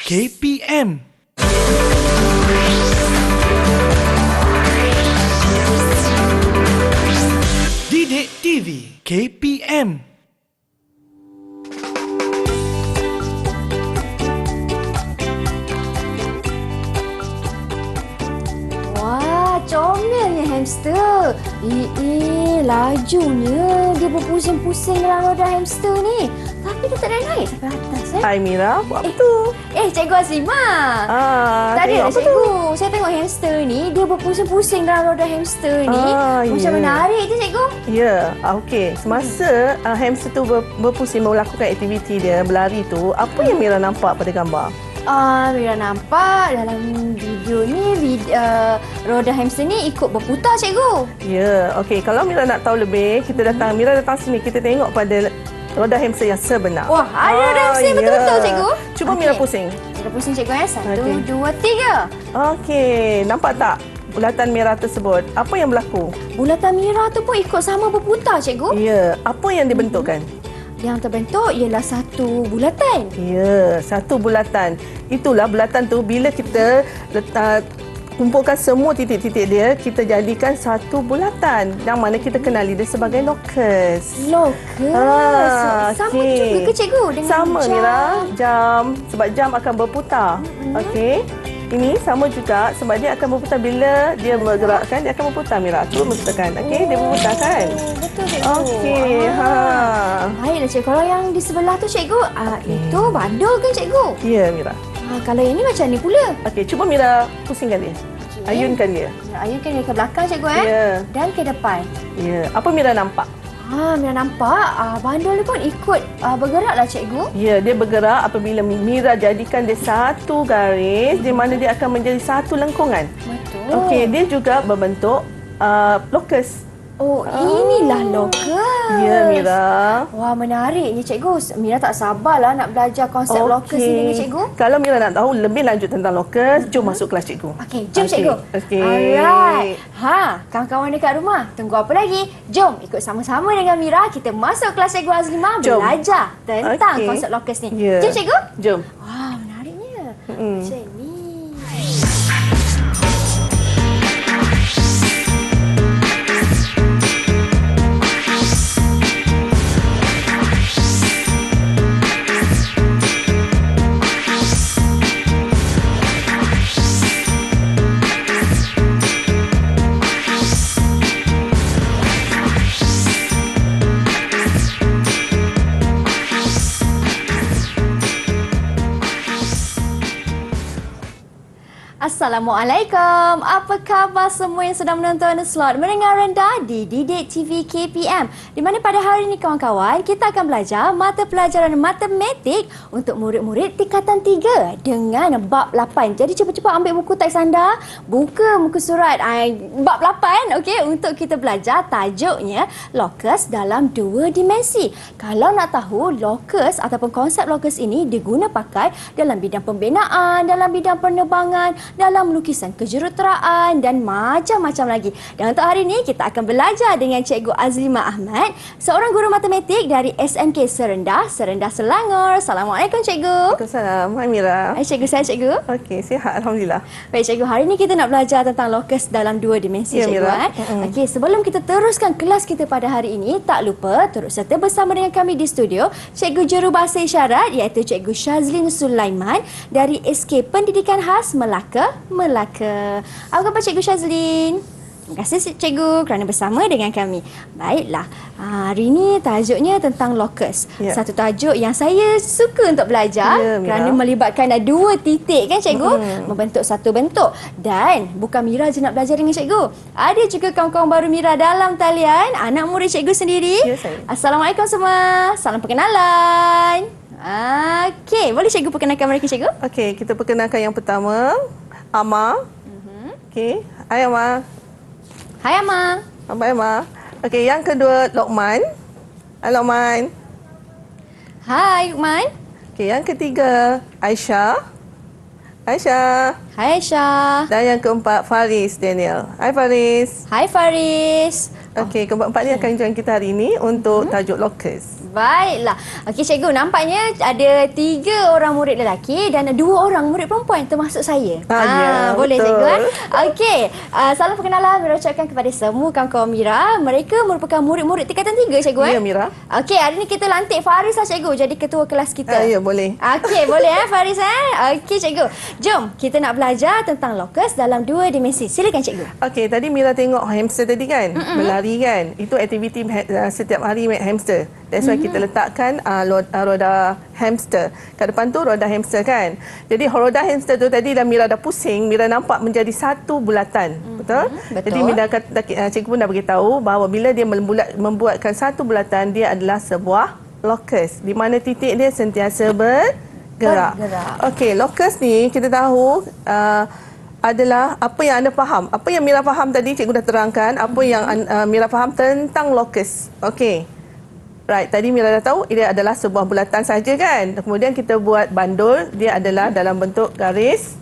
KPM. Didik TV KPM. Wah, comelnya hamster. Lajunya. Dia berpusing-pusing dalam roda hamster ni. Tapi dia tak ada naik sampai atas. Hai Mira, buat apa tu? Cikgu Azimah. Tadi tengok lah apa cikgu. Saya tengok hamster ni, dia berpusing-pusing dalam roda hamster ni. Macam menarik je cikgu. Ya, okey. Semasa hamster tu berpusing melakukan aktiviti dia, berlari tu, apa yang Mira nampak pada gambar? Mira nampak dalam video ni roda hamster ni ikut berputar cikgu. Ya, okey. Kalau Mira nak tahu lebih, Mira datang sini, kita tengok pada roda hamster yang sebenar. Wah, ada roda hamster yang betul-betul cikgu. Cuba Mira pusing. Mira pusing cikgu ya. 1, 2, 3. Okey, nampak tak bulatan merah tersebut? Apa yang berlaku? Bulatan merah tu pun ikut sama berputar cikgu. Ya, apa yang dibentukkan? Yang terbentuk ialah satu bulatan. Ya, satu bulatan. Itulah bulatan tu bila kita letak kumpulkan semua titik-titik dia, kita jadikan satu bulatan yang mana kita kenali dia sebagai locus. Locus. Sama juga ke cikgu dengan sama, jam? Mira, jam. Sebab jam akan berputar. Okey. Ini sama juga sebab dia akan berputar bila dia bergerakkan, dia akan berputar, Mira. Cuba tekan. Okey, dia berputar kan? Betul cikgu. Okey, Baiklah cikgu. Kalau yang di sebelah tu cikgu, itu bandul kan cikgu? Ya, Mira. Kalau yang ni macam ni pula. Okey, cuba Mira pusingkan dia. Ayunkan dia. Ayunkan dia ke belakang cikgu Ya. Dan ke depan. Ya. Apa Mira nampak? Mira nampak bandul ni pun ikut bergeraklah cikgu. Ya, dia bergerak apabila Mira jadikan dia satu garis di mana dia akan menjadi satu lengkungan. Betul. Okey, dia juga berbentuk locus. Inilah locus. Ya, Mira. Wah, menariknya cikgu. Mira tak sabarlah nak belajar konsep locus ini cikgu. Kalau Mira nak tahu lebih lanjut tentang locus, jom masuk kelas cikgu. Okey, jom cikgu. Okey. Alright. Kawan-kawan dekat rumah, tunggu apa lagi? Jom ikut sama-sama dengan Mira, kita masuk kelas cikgu Azlimah belajar tentang konsep locus ni. Yeah. Jom cikgu. Jom. Wah, menariknya. Macam ni. Assalamualaikum. Apa khabar semua yang sedang menonton slot mendengar rendah di Didik TV KPM, di mana pada hari ini kawan-kawan kita akan belajar mata pelajaran matematik untuk murid-murid tingkatan 3 dengan bab 8. Jadi cepat-cepat ambil buku teks anda, buka muka surat bab 8 okey, untuk kita belajar tajuknya locus dalam 2 dimensi. Kalau nak tahu locus ataupun konsep locus ini diguna pakai dalam bidang pembinaan, dalam bidang penerbangan, dalam lukisan kejuruteraan dan macam-macam lagi. Dan untuk hari ini kita akan belajar dengan Cikgu Azlimah Ahmad, seorang guru matematik dari SMK Serendah Selangor. Assalamualaikum Cikgu. Waalaikumsalam. Hai Mira. Hai Cikgu, saya Cikgu. Okey, sihat alhamdulillah. Baik Cikgu, hari ini kita nak belajar tentang locus dalam 2 dimensi Cikgu. Okey, sebelum kita teruskan kelas kita pada hari ini, tak lupa turut serta bersama dengan kami di studio Cikgu Jurubahasa Isyarat iaitu Cikgu Shazlin Sulaiman dari SK Pendidikan Khas Melaka. Apa khabar Cikgu Shazlin? Terima kasih Cikgu kerana bersama dengan kami. Baiklah, hari ini tajuknya tentang locus. Satu tajuk yang saya suka untuk belajar kerana melibatkan 2 titik kan Cikgu, membentuk satu bentuk. Dan bukan Mira je nak belajar dengan Cikgu. Ada juga kawan-kawan baru Mira dalam talian, anak murid Cikgu sendiri. Ya, saya. Assalamualaikum semua. Salam perkenalan. Okey, boleh Cikgu perkenalkan mereka Cikgu? Okey, kita perkenalkan yang pertama, Ama. Okey, hai Ama. Hai Ama. Abang Emma. Okey, yang kedua Lokman. Hai Lokman. Hai Lokman. Okey, yang ketiga Aisyah. Aisyah. Hai Aisyah. Dan yang keempat Faris Daniel. Hai Faris. Hai Faris. Okey, keempat-empat ni akan join kita hari ini untuk tajuk locus. Baiklah. Okey cikgu, nampaknya ada 3 orang murid lelaki dan 2 orang murid perempuan termasuk saya. Ya, boleh betul. cikgu. Okey, salam perkenalan Mira ucapkan kepada semua kawan-kawan Mira. Mereka merupakan murid-murid tingkatan 3 cikgu. Ya, Mira. Okey, hari ni kita lantik Faris lah cikgu jadi ketua kelas kita. Ya, boleh. Okey, boleh Faris Okey cikgu. Jom kita nak belajar tentang locus dalam 2 dimensi. Silakan cikgu. Okey, tadi Mira tengok hamster tadi kan? Berlari kan? Itu aktiviti setiap hari hamster. That's why kita letakkan roda hamster. Kat depan tu roda hamster kan? Jadi roda hamster tu tadi dah Mira dah pusing, Mira nampak menjadi satu bulatan. Betul? Betul. Jadi Mira cikgu pun dah beritahu bahawa bila dia membuatkan satu bulatan, dia adalah sebuah locus. Di mana titik dia sentiasa bergerak. Okey, locus ni kita tahu adalah apa yang anda faham. Apa yang Mira faham tadi, cikgu dah terangkan. Apa yang Mira faham tentang locus. Okey. Right, tadi Mira dah tahu dia adalah sebuah bulatan saja kan. Kemudian kita buat bandul, dia adalah dalam bentuk garis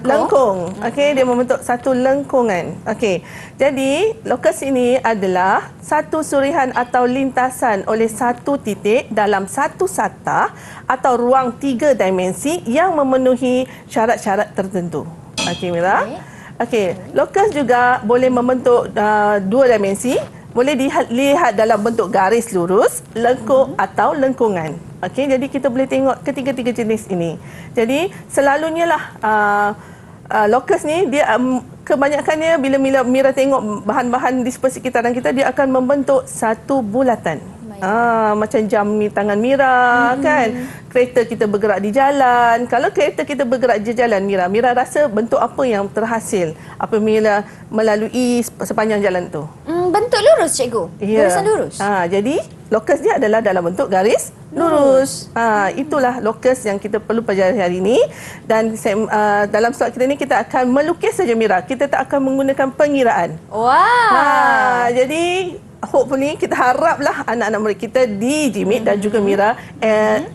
lengkung. Okey, dia membentuk satu lengkungan. Okey. Jadi, locus ini adalah satu surihan atau lintasan oleh satu titik dalam satu satah atau ruang 3 dimensi yang memenuhi syarat-syarat tertentu. Okey, Mira. Okey, locus juga boleh membentuk 2 dimensi. Boleh dilihat dalam bentuk garis lurus, lengkung atau lengkungan. Okey, jadi kita boleh tengok ketiga-tiga jenis ini. Jadi selalunya lah locus ni dia kebanyakannya bila Mira tengok bahan-bahan di persekitaran kita, dia akan membentuk satu bulatan. Macam jam ni tangan Mira kan. Kereta kita bergerak di jalan. Kalau kereta kita bergerak di jalan Mira rasa bentuk apa yang terhasil apabila melalui sepanjang jalan tu? Bentuk lurus cikgu. Garisan lurus. Jadi locus dia adalah dalam bentuk garis lurus. Itulah locus yang kita perlu pelajari hari ini. Dan dalam slot kita ni kita akan melukis saja Mira. Kita tak akan menggunakan pengiraan. Wow. Jadi hopefully kita haraplah anak-anak murid kita di Jimit dan juga Mira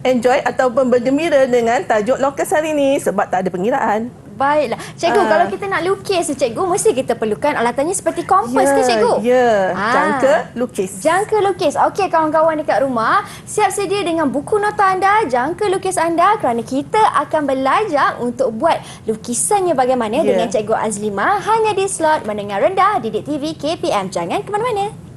enjoy ataupun bergembira dengan tajuk locus hari ini sebab tak ada pengiraan. Baiklah. Cikgu, kalau kita nak lukis cikgu, mesti kita perlukan alatannya seperti kompas ke cikgu? Ya, jangka lukis. Jangka lukis. Okey, kawan-kawan dekat rumah, siap sedia dengan buku nota anda, jangka lukis anda kerana kita akan belajar untuk buat lukisannya bagaimana dengan Cikgu Azlima hanya di slot Mendengar Rendah Didik TV KPM. Jangan ke mana-mana.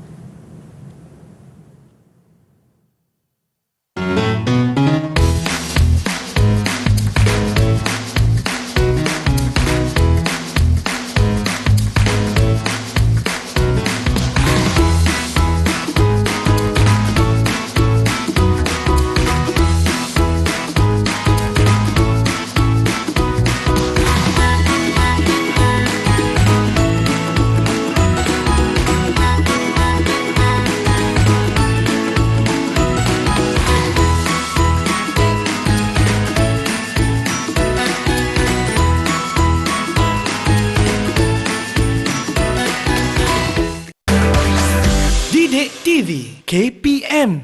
Didik TV KPM.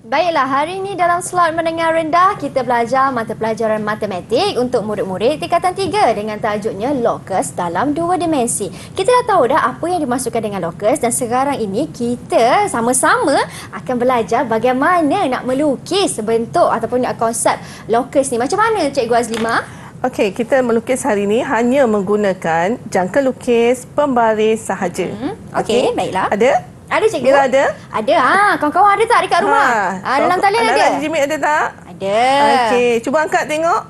Baiklah, hari ini dalam slot Mendengar Rendah, kita belajar mata pelajaran matematik untuk murid-murid tingkatan 3 dengan tajuknya locus dalam 2 dimensi. Kita dah tahu dah apa yang dimaksudkan dengan locus dan sekarang ini kita sama-sama akan belajar bagaimana nak melukis bentuk ataupun konsep locus ni. Macam mana Cikgu Azlima? Okey, kita melukis hari ini hanya menggunakan jangka lukis pembaris sahaja. Okey, baiklah. Ada? Ada cikgu? Mira ada? Ada. Kawan-kawan ada tak dekat rumah? Dalam talian ada? Anak-anak Jimit ada tak? Ada. Okey, cuba angkat tengok.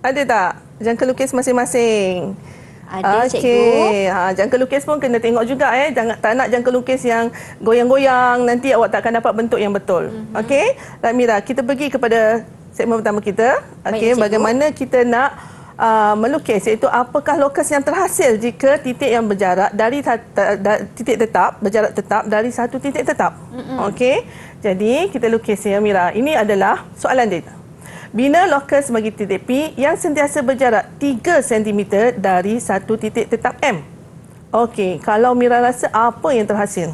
Ada tak jangka lukis masing-masing? Ada cikgu. Jangka lukis pun kena tengok juga Jangan tak nak jangka lukis yang goyang-goyang, nanti awak tak akan dapat bentuk yang betul. Okey? Mira, kita pergi kepada segmen pertama kita. Okey, bagaimana kita nak melukis, iaitu apakah locus yang terhasil jika titik yang berjarak dari titik tetap, berjarak tetap dari satu titik tetap. Okey. Jadi kita lukis ya Mira. Ini adalah soalan dia. Bina locus bagi titik P yang sentiasa berjarak 3 cm dari satu titik tetap M. Okey, kalau Mira rasa apa yang terhasil?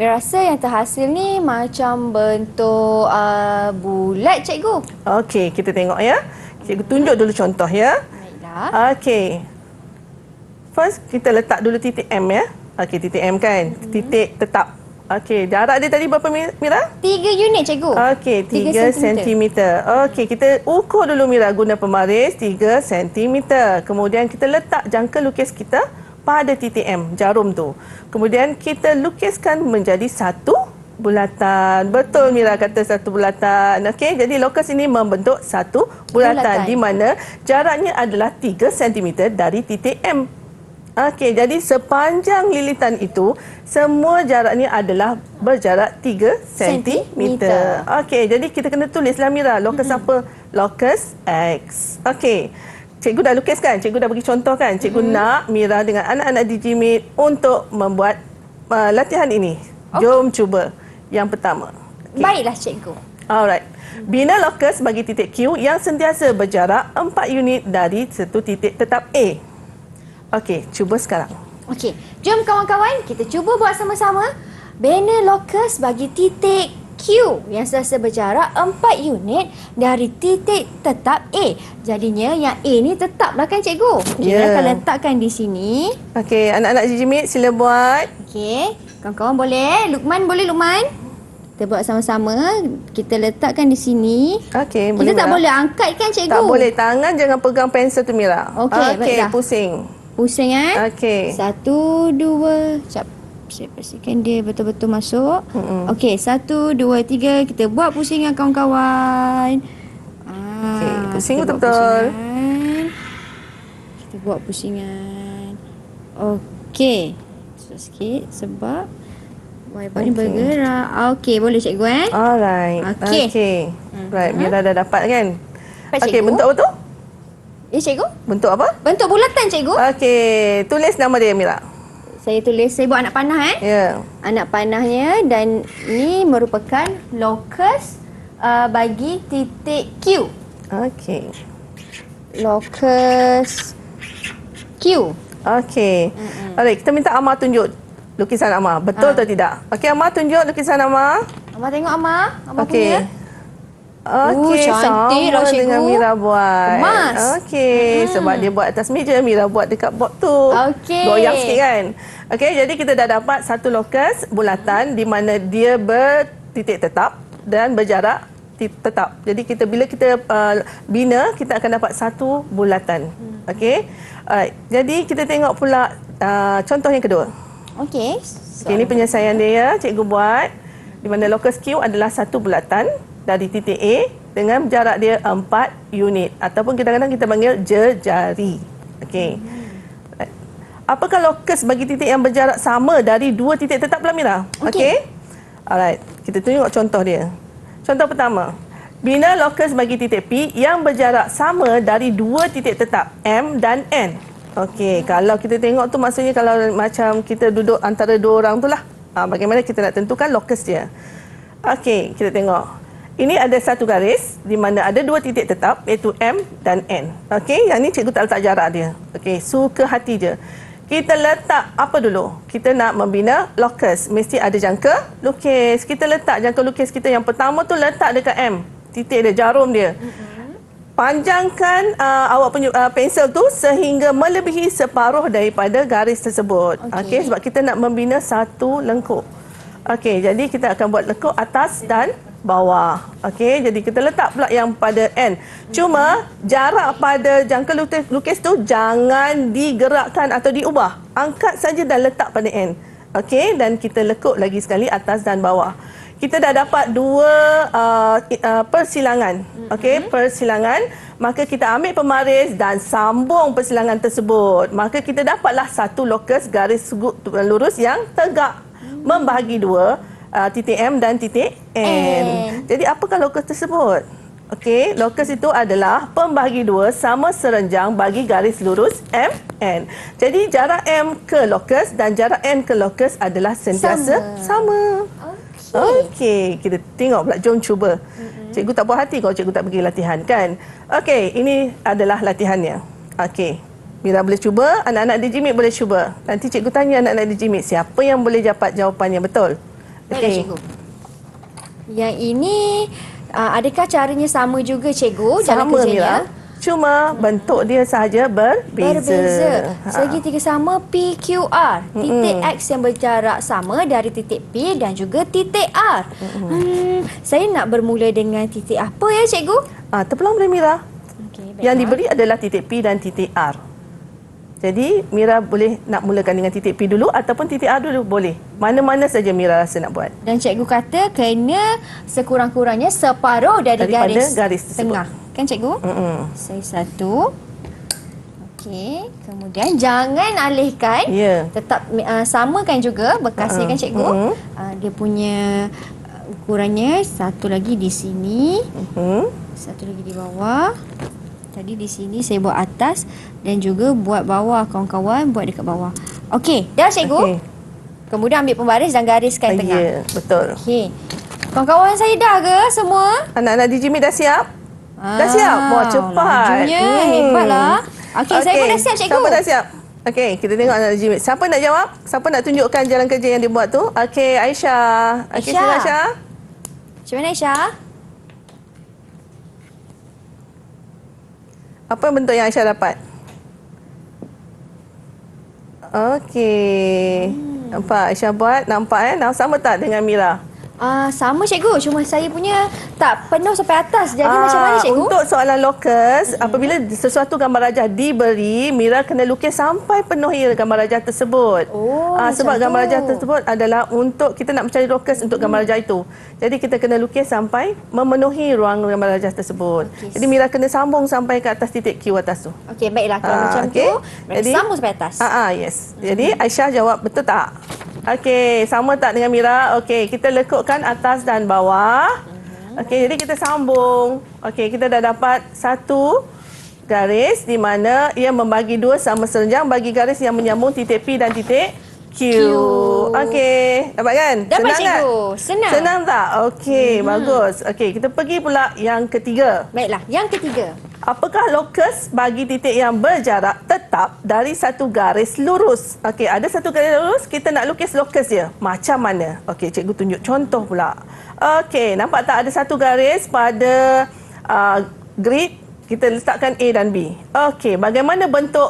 Mira rasa yang terhasil ni macam bentuk bulat cikgu. Okey, kita tengok ya. Cikgu tunjuk dulu contoh ya. Baiklah. Okey. First, kita letak dulu titik M ya. Okey, titik M kan. Titik tetap. Okey, jarak dia tadi berapa Mira? 3 unit cikgu. Okey, 3 cm. Okey, kita ukur dulu Mira guna pemaris 3 cm. Kemudian kita letak jangka lukis kita pada titik M, jarum tu. Kemudian kita lukiskan menjadi satu bulatan. Betul Mira kata satu bulatan. Okey, jadi lokus ini membentuk satu bulatan di mana jaraknya adalah 3 cm dari titik M. Okey, jadi sepanjang lilitan itu semua jaraknya adalah berjarak 3 cm. Okey, jadi kita kena tulislah Mira, lokus apa? Lokus X. Okey. Cikgu dah lukis kan? Cikgu dah bagi contoh kan? Cikgu nak Mira dengan anak-anak Digimate untuk membuat latihan ini. Jom cuba. Yang pertama. Okay. Baiklah cikgu. Alright. Bina lokus bagi titik Q yang sentiasa berjarak 4 unit dari satu titik tetap A. Okey, cuba sekarang. Okey, jom kawan-kawan kita cuba buat sama-sama. Bina lokus bagi titik Q yang sentiasa berjarak 4 unit dari titik tetap A. Jadinya yang A ni tetaplah kan cikgu? Kita akan letakkan di sini. Okey, anak-anak Digimate sila buat. Okey, kawan-kawan boleh? Lukman boleh Lukman? Kita buat sama-sama. Kita letakkan di sini. Okey, boleh. Kita tak boleh angkat kan cikgu? Tak boleh, tangan jangan pegang pensel tu Mira. Okey, baiklah. Pusing. Pusing kan? Okey. 1, 2. Sekejap. Saya pastikan dia betul-betul masuk. Okey, 1, 2, 3. Kita buat pusingan kawan-kawan. Okey, pusing betul-betul. Kita buat pusingan. Okey. Susah sikit sebab wiper ni bergerak. Okey, boleh cikgu Alright. Okey. Right, Mira dah dapat kan? Okey, bentuk apa tu? Cikgu? Bentuk apa? Bentuk bulatan cikgu. Okey, tulis nama dia Mira. Saya tulis, saya buat anak panah Ya. Anak panahnya dan ini merupakan lokus bagi titik Q. Okey. Lokus Q. Okey. Alright, kita minta Amar tunjuk lukisan Amar. Betul atau tidak? Okey, Amar tunjuk lukisan Amar. Amar tengok Amar. Amar Okey. punya. Okey, cantik lah cikgu. dengan Mira buat. Kemas. Okey, sebab dia buat atas meja, Mira buat dekat board tu. Okey. Goyang sikit kan? Okey, jadi kita dah dapat satu lokus bulatan di mana dia bertitik tetap dan berjarak tetap. Jadi bila kita bina, kita akan dapat satu bulatan. Okey. Jadi kita tengok pula contoh yang kedua. Okey. Okey, ini penyelesaian dia ya, cikgu buat. Di mana lokus Q adalah satu bulatan dari titik A dengan jarak dia 4 unit ataupun kadang-kadang kita panggil jejari. Okey. Apakah lokus bagi titik yang berjarak sama dari dua titik tetap pula Mira? Okey. Alright, kita tengok contoh dia. Contoh pertama. Bina lokus bagi titik P yang berjarak sama dari dua titik tetap M dan N. Okey, kalau kita tengok tu maksudnya kalau macam kita duduk antara dua orang tu lah. Bagaimana kita nak tentukan lokus dia. Okey, kita tengok. Ini ada satu garis di mana ada dua titik tetap iaitu M dan N. Okey, yang ni cikgu tak letak jarak dia. Okey, suka hati je. Kita letak apa dulu? Kita nak membina lokus. Mesti ada jangka lukis. Kita letak jangka lukis kita yang pertama tu letak dekat M. Titik dia, jarum dia. Panjangkan awak punya pensel tu sehingga melebihi separuh daripada garis tersebut. Okey, sebab kita nak membina satu lengkuk. Okey, jadi kita akan buat lengkuk atas dan bawah. Okey, jadi kita letak pula yang pada N. Cuma jarak pada jangka lukis tu jangan digerakkan atau diubah. Angkat saja dan letak pada N. Okey, dan kita lekuk lagi sekali atas dan bawah. Kita dah dapat dua persilangan. Okey, persilangan. Maka kita ambil pemaris dan sambung persilangan tersebut. Maka kita dapatlah satu lokus garis lurus yang tegak membahagi dua titik M dan titik N. Jadi apakah lokus tersebut? Okey, lokus itu adalah pembahagi dua sama serenjang bagi garis lurus M, N. Jadi jarak M ke lokus dan jarak N ke lokus adalah sentiasa sama. Okey, kita tengok pula. Jom cuba. Cikgu tak puas hati kalau cikgu tak bagi latihan kan? Okey, ini adalah latihannya. Okey, Mira boleh cuba, anak-anak Digimate boleh cuba. Nanti cikgu tanya anak-anak Digimate siapa yang boleh dapat jawapannya betul. Okey. Yang ini adakah caranya sama juga cikgu dalam sama, kerjanya? Mira. Cuma bentuk dia sahaja berbeza. Berbeza. Segitiga sama PQR. Titik X yang berjarak sama dari titik P dan juga titik R. Saya nak bermula dengan titik apa ya, cikgu? Terpulang boleh Mira. Okey, Yang diberi adalah titik P dan titik R. Jadi Mira boleh nak mulakan dengan titik P dulu ataupun titik R dulu boleh. Mana-mana saja Mira rasa nak buat. Dan cikgu kata kena sekurang-kurangnya separuh dari Daripada garis tersebut. tengah. Kan cikgu? Saya satu. Okey. Kemudian jangan alihkan. Ya. Tetap samakan juga bekasnya kan cikgu. Dia punya ukurannya satu lagi di sini. Satu lagi di bawah. Tadi di sini saya buat atas dan juga buat bawah, kawan-kawan, buat dekat bawah. Okey, dah cikgu. Okey. Kemudian ambil pembaris dan gariskan tengah. Ya, betul. Okey. Kawan-kawan saya dah ke semua? Anak-anak Digimit dah siap? Dah siap? Wah, cepat. Lajunya hebatlah. Okey, saya pun dah siap, cikgu. Siapa dah siap? Okey, kita tengok anak Digimit. Siapa nak jawab? Siapa nak tunjukkan jalan kerja yang dia buat tu? Okey, Aisyah. Okey, sila Aisyah. Macam mana Aisyah? Apa bentuk yang Aisyah dapat? Okey. Nampak Aisyah buat? Nampak Sama tak dengan Mira? Sama cikgu, cuma saya punya tak penuh sampai atas. Jadi macam mana cikgu? Untuk soalan lokus, apabila sesuatu gambar rajah diberi, Mira kena lukis sampai penuhi gambar rajah tersebut. Sebab macam gambar tu. rajah tersebut adalah untuk kita nak mencari lokus untuk gambar rajah itu. Jadi kita kena lukis sampai memenuhi ruang gambar rajah tersebut. Jadi Mira kena sambung sampai ke atas titik Q atas tu. Okey, baiklah kalau macam tu. Jadi sambung sampai atas. Yes. Jadi Aisyah jawab betul tak? Okey, sama tak dengan Mira? Okey, kita lekukkan atas dan bawah. Okey, jadi kita sambung. Okey, kita dah dapat satu garis di mana ia membagi dua sama serenjang bagi garis yang menyambung titik P dan titik Q. Okey, dapat kan? Dapat Senang cikgu. kan? Senang. Senang tak? Okey, bagus. Okey, kita pergi pula yang ketiga. Baiklah, yang ketiga. Apakah lokus bagi titik yang berjarak tetap dari satu garis lurus? Okey, ada satu garis lurus, kita nak lukis lokus dia. Macam mana? Okey, cikgu tunjuk contoh pula. Okey, nampak tak ada satu garis pada grid, kita letakkan A dan B. Okey, bagaimana bentuk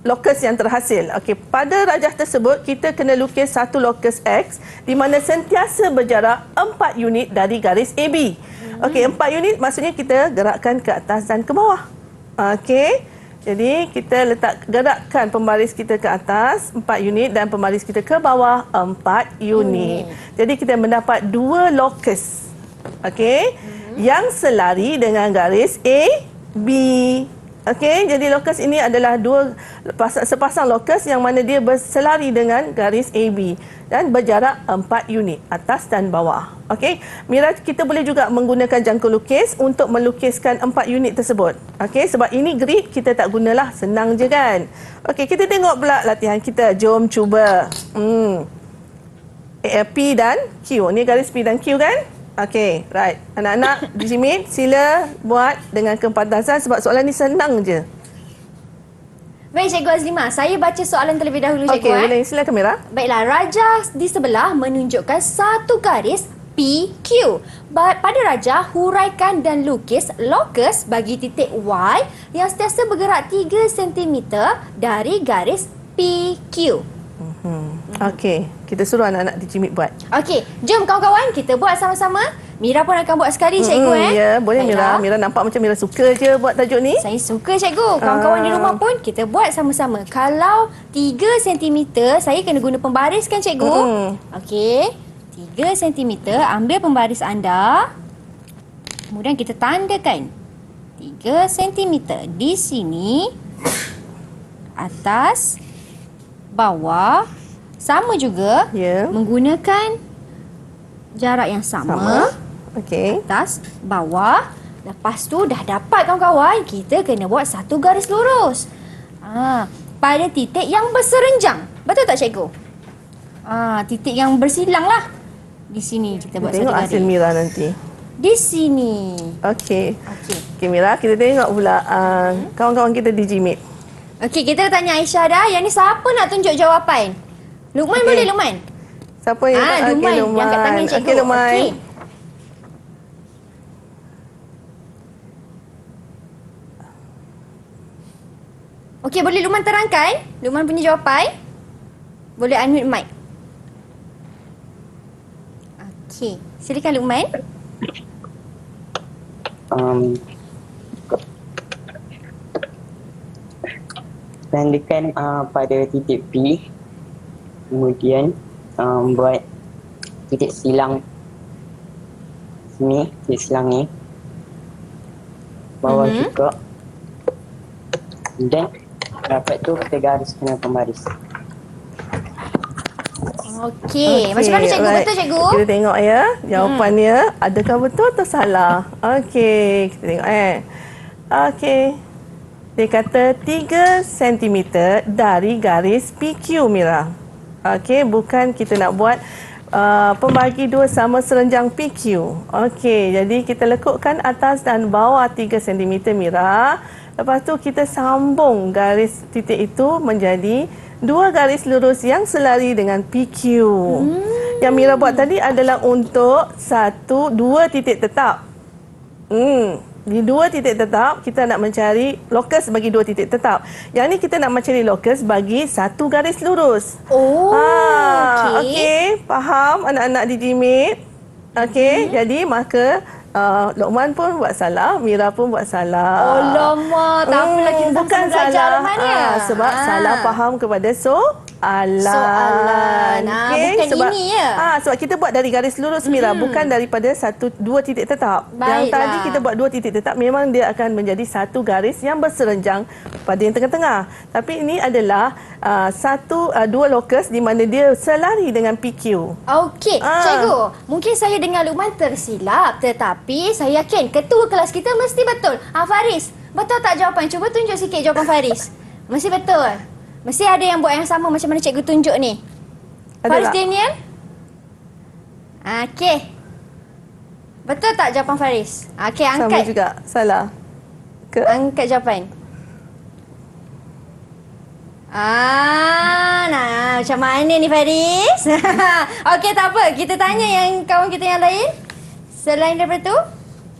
lokus yang terhasil? Okey, pada rajah tersebut, kita kena lukis satu lokus X di mana sentiasa berjarak 4 unit dari garis AB. Okey, 4 unit maksudnya kita gerakkan ke atas dan ke bawah. Okey. Jadi kita gerakkan pembaris kita ke atas 4 unit dan pembaris kita ke bawah 4 unit. Jadi kita mendapat dua lokus. Okey. Yang selari dengan garis AB. Okey, jadi lokus ini adalah sepasang lokus yang mana dia berselari dengan garis AB dan berjarak 4 unit atas dan bawah. Okey, Mira, kita boleh juga menggunakan jangkau lukis untuk melukiskan 4 unit tersebut. Okey, sebab ini grid kita tak gunalah, senang je kan. Okey, kita tengok pula latihan kita. Jom cuba. P dan Q. Ni garis P dan Q kan? Okey, right. Anak-anak Digimit, sila buat dengan kepantasan sebab soalan ni senang je. Baik, Cikgu Azlimah. Saya baca soalan terlebih dahulu, Cikgu. Okey, boleh. Silakan Mira. Baiklah, rajah di sebelah menunjukkan satu garis PQ. Pada rajah, huraikan dan lukis lokus bagi titik Y yang sentiasa bergerak 3 cm dari garis PQ. Okey, kita suruh anak-anak Digimit buat. Okey, jom kawan-kawan kita buat sama-sama. Mira pun akan buat sekali, Cikgu. Ya, boleh Baiklah. Mira. Mira nampak macam Mira suka je buat tajuk ni. Saya suka, Cikgu. Kawan-kawan di rumah pun kita buat sama-sama. Kalau 3 cm, saya kena guna pembaris kan, Cikgu? Okey, 3 cm, ambil pembaris anda. Kemudian kita tandakan 3 cm di sini. Atas, bawah. Sama juga, menggunakan jarak yang sama. Okey. Atas, bawah. Lepas tu dah dapat kawan-kawan, kita kena buat satu garis lurus. Pada titik yang berserenjang. Betul tak, Cikgu? Titik yang bersilang lah. Di sini kita buat satu Tengok garis. hasil Mira nanti. Di sini. Okey. Okey Mira, kita tengok pula kawan-kawan kita Digimit. Okey, kita tanya Aisyah dah. Yang ni siapa nak tunjuk jawapan? Luqman boleh, Luqman? Siapa yang Luqman. Yang kat tangan Cikgu. Okey, Luqman. Okey. Okey, boleh Luqman terangkan? Luqman punya jawapan? Boleh unmute mic. Okey, silakan Luqman. Tandakan pada titik P, kemudian buat titik silang sini, titik silang ni, bawah juga, dan dapat tu kita garis kena pembaris. Okey, macam mana cikgu? Betul cikgu? Kita tengok ya, jawapannya adakah betul atau salah? Okey, kita tengok Okey. Dia kata 3 cm dari garis PQ, Mira. Okey, bukan kita nak buat pembagi dua sama serenjang PQ. Okey, jadi kita lekukkan atas dan bawah 3 cm, Mira. Lepas tu kita sambung garis titik itu menjadi 2 garis lurus yang selari dengan PQ. Yang Mira buat tadi adalah untuk 2 titik tetap. Di 2 titik tetap, kita nak mencari lokus bagi 2 titik tetap. Yang ni kita nak mencari lokus bagi 1 garis lurus. Oh, okey. Faham anak-anak di Jimit? Okey, jadi maka Luqman pun buat salah, Mira pun buat salah. Alamak, tak apalah kita bukan belajar salah. Luqman ya. Sebab salah faham kepada soalan. Okey, bukan sebab, ini ya. Sebab kita buat dari garis lurus, Mira, bukan daripada 2 titik tetap. Yang tadi kita buat 2 titik tetap, memang dia akan menjadi 1 garis yang berserenjang pada yang tengah-tengah. Tapi ini adalah 2 lokus di mana dia selari dengan PQ. Okey, cikgu, mungkin saya dengan Luqman tersilap, tetapi saya yakin ketua kelas kita mesti betul. Faris, betul tak jawapan? Cuba tunjuk sikit jawapan Faris. Mesti betul. Mesti ada yang buat yang sama macam mana cikgu tunjuk ni. Faris Daniel? Okey. Betul tak jawapan Faris? Okey, angkat. Sama juga. Salah. Angkat jawapan. Nah, macam mana ni Faris? Okey, tak apa. Kita tanya yang kawan kita yang lain. Selain daripada tu,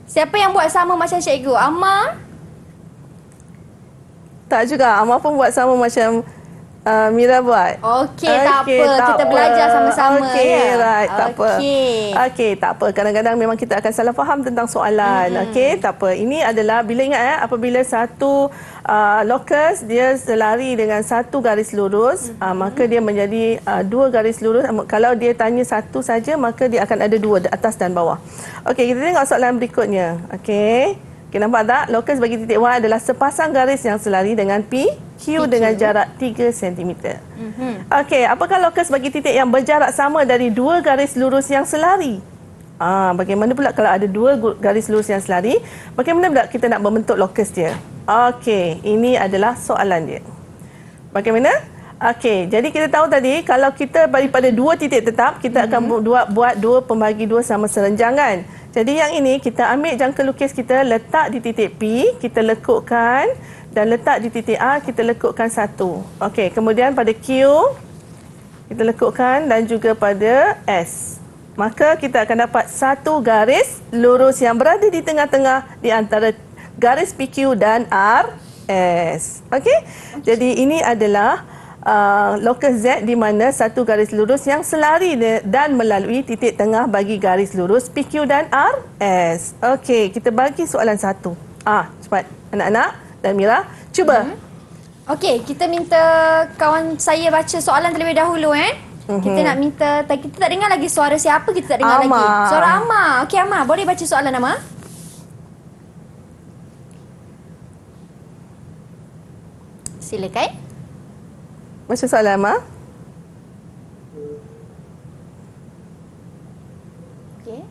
siapa yang buat sama macam cikgu? Amma? Tak juga. Amar pun buat sama macam Mira buat. Okey, tak apa. Kita belajar sama-sama. Okey, right. Tak apa. Okey, tak apa. Kadang-kadang memang kita akan salah faham tentang soalan. Okey, tak apa. Ini adalah, bila ingat apabila satu lokus dia selari dengan 1 garis lurus, maka dia menjadi 2 garis lurus. Kalau dia tanya 1 saja, maka dia akan ada 2, atas dan bawah. Okey, kita tengok soalan berikutnya. Okey. Okay, nampak tak? Lokus bagi titik Y adalah sepasang garis yang selari dengan PQ dengan jarak 3 cm. Okey, apakah lokus bagi titik yang berjarak sama dari 2 garis lurus yang selari? Bagaimana pula kalau ada 2 garis lurus yang selari? Bagaimana pula kita nak membentuk lokus dia? Okey, ini adalah soalan dia. Bagaimana? Okey, jadi kita tahu tadi kalau kita daripada 2 titik tetap, kita akan buat 2 pembagi 2 sama serenjangan. Jadi yang ini kita ambil jangka lukis kita, letak di titik P, kita lekukkan, dan letak di titik A, kita lekukkan 1. Okey, kemudian pada Q kita lekukkan, dan juga pada S. Maka kita akan dapat 1 garis lurus yang berada di tengah-tengah di antara garis PQ dan RS. Okey? Jadi ini adalah lokus Z di mana 1 garis lurus yang selari dan melalui titik tengah bagi garis lurus PQ dan RS. Okey, kita bagi soalan 1. Cepat anak-anak dan Mira, cuba. Okey, kita minta kawan saya baca soalan terlebih dahulu Kita nak minta, kita tak dengar lagi suara siapa, kita tak dengar lagi. Suara Amma. Okey Amma, boleh baca soalan Amma? Silakan. Baca soalan, Ma. Okey.